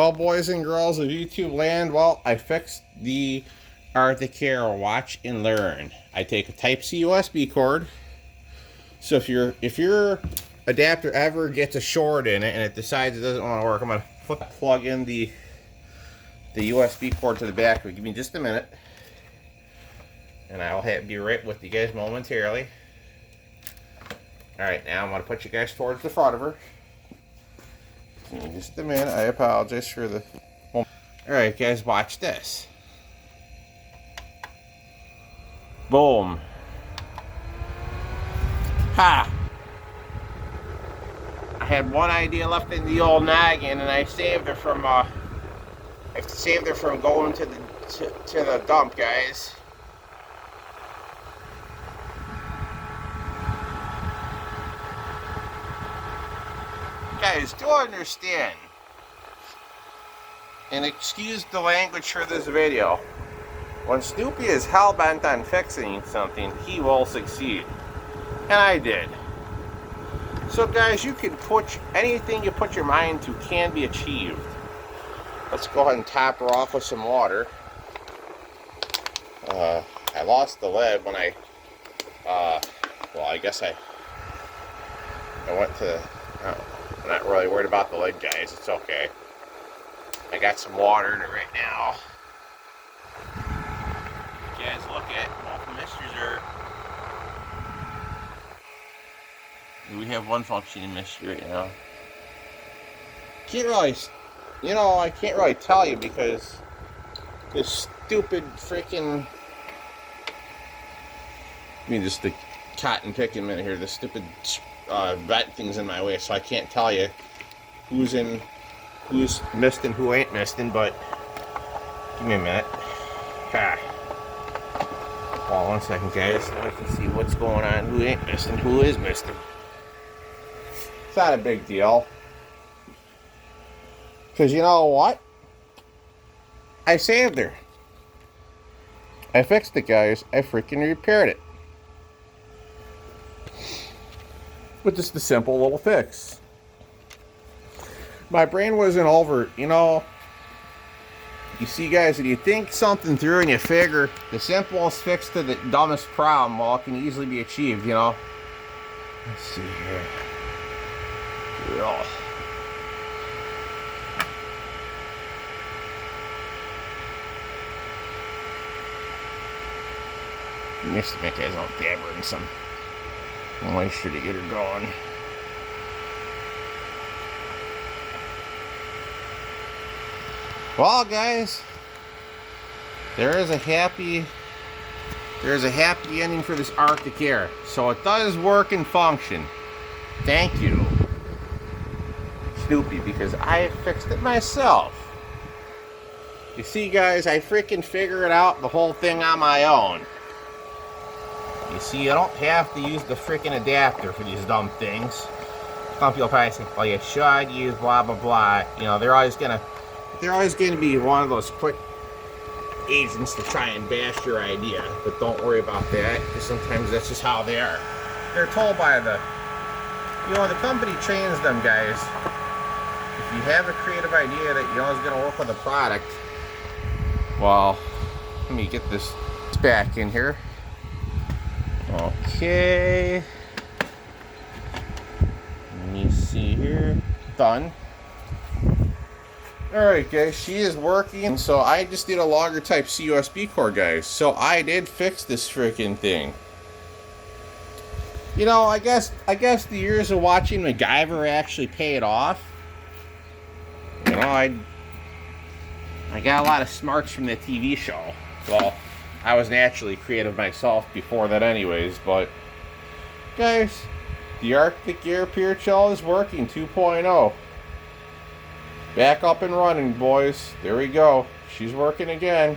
Well, boys and girls of YouTube land, well, I fixed the Arctic Air Watch and Learn. I take a Type-C USB cord. So if your adapter ever gets a short in it and it decides it doesn't want to work, I'm gonna plug in the USB cord to the back. Give me just a minute, and I'll be right with you guys momentarily. All right, now I'm gonna put you guys towards the front of her. Give me just a minute. I apologize for the. All right, guys, watch this. Boom. Ha! I had one idea left in the old noggin, and I saved her from going to the dump, guys. Guys, do understand, and excuse the language for this video, when Snoopy is hell-bent on fixing something, he will succeed. And I did. So guys, you can put anything you put your mind to can be achieved. Let's go ahead and top her off with some water. I lost the lid when well, I guess I went to, I'm not really worried about the lid, guys. It's okay. I got some water in it right now. You guys look at both the misters are. We have one functioning mister right now. Can't really, I can't really tell you because this stupid freaking. Just the cotton picking minute here. The stupid vet thing's in my way, so I can't tell you who's missed and who ain't missed. But give me a minute. Hold on 1 second, guys. Now I can see what's going on. Who ain't missed and who is missed. It's not a big deal. Because you know what? I saved her. I fixed it, guys. I freaking repaired it. With just a simple little fix. My brain wasn't over, you see, guys, if you think something through and you figure the simplest fix to the dumbest problem, well, it can easily be achieved, Let's see here. Oh. Missed make guys all dabber and some moisture to get her going. Well, guys, there's a happy ending for this Arctic Air. So it does work and function. Thank you, Snoopy, because I fixed it myself. You see, guys, I freaking figured out the whole thing on my own. You see, I don't have to use the freaking adapter for these dumb things. Some people probably say, well, you should use blah, blah, blah. They're always gonna be one of those quick agents to try and bash your idea. But don't worry about that, because sometimes that's just how they are. They're told by the company trains them, guys. If you have a creative idea that is going to work with a product, well, let me get this back in here. Okay. Let me see here. Done. Alright, guys, she is working. So I just did a longer Type-C USB cord, guys. So I did fix this freaking thing. I guess the years of watching MacGyver actually paid off. I got a lot of smarts from the TV show. Well, I was naturally creative myself before that anyways, but guys, the Arctic Air Pure Chill is working 2.0. Back up and running, boys. There we go. She's working again.